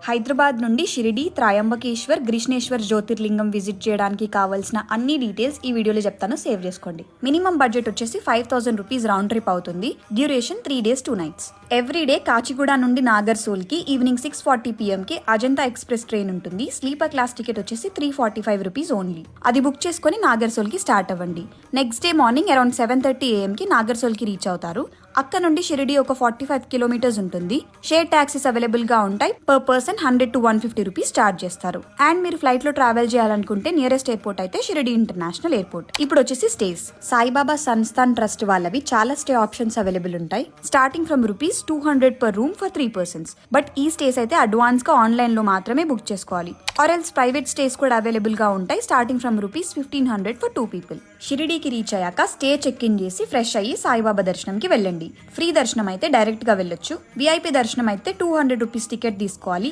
హైదరాబాద్ నుండి షిరిడి, త్రయంబకేశ్వర్, గ్రిష్ణేశ్వర్ జ్యోతిర్లింగం విజిట్ చేయడానికి కావాల్సిన అన్ని డీటెయిల్స్ ఈ వీడియోలో చెప్తాను, సేవ్ చేసుకోండి. మినిమం బడ్జెట్ వచ్చేసి 5000 రూపీస్ రౌండ్ ట్రిప్ అవుతుంది. Duration 3 days 2 nights. Everyday Kacheguda నుండి నాగర్సోల్ కి ఈవినింగ్ 6:40 PM కి అజంతా ఎక్స్ప్రెస్ ట్రైన్ ఉంటుంది. స్లీపర్ క్లాస్ టికెట్ వచ్చేసి 345 రూపీస్ ఓన్లీ. అది బుక్ చేసుకుని నాగర్సోల్ కి స్టార్ట్ అవ్వండి. Next day morning around 7:30 AM కి నాగర్సోల్ కి రీచ్ అవుతారు. అక్కడ నుండి షిరిడి ఒక 45 కిలోమీటర్స్ ఉంటుంది. షేర్ టాక్సీస్ అవైలబుల్ గా ఉంటాయి. Per person 100 to 150 rupees charge చేస్తారు. అండ్ మీరు ఫ్లైట్ లో ట్రావెల్ చేయాలనుకుంటే నియరెస్ట్ ఎయిర్పోర్ట్ అయితే షిరిడి ఇంటర్నేషనల్ ఎయిర్పోర్ట్. ఇప్పుడు వచ్చేసి స్టేస్. సాయిబాబా సంస్థాన్ ట్రస్ట్ వాళ్ళవి చాలా స్టే ఆప్షన్స్ అవైలబుల్ ఉంటాయి. Starting from ₹200 per room for 3 persons. But ఈ స్టేస్ అయితే అడ్వాన్స్ గా ఆన్లైన్ లో మాత్రమే బుక్ చేసుకోవాలి. ఆర్ ఎల్స్ ప్రైవేట్ స్టేస్ కూడా అవైలబుల్ గా ఉంటాయి. Starting from ₹1500 for 2 people. షిరిడీకి రీచ్ అయ్యాక స్టే చెక్ ఇన్ చేసి ఫ్రెష్ అయ్యి సాయిబాబా దర్శనంకి వెళ్ళండి. ఫ్రీ దర్శనం అయితే డైరెక్ట్ గా వెళ్ళొచ్చు. విఐపి దర్శనం అయితే 200 రూపీస్ టికెట్ తీసుకోవాలి.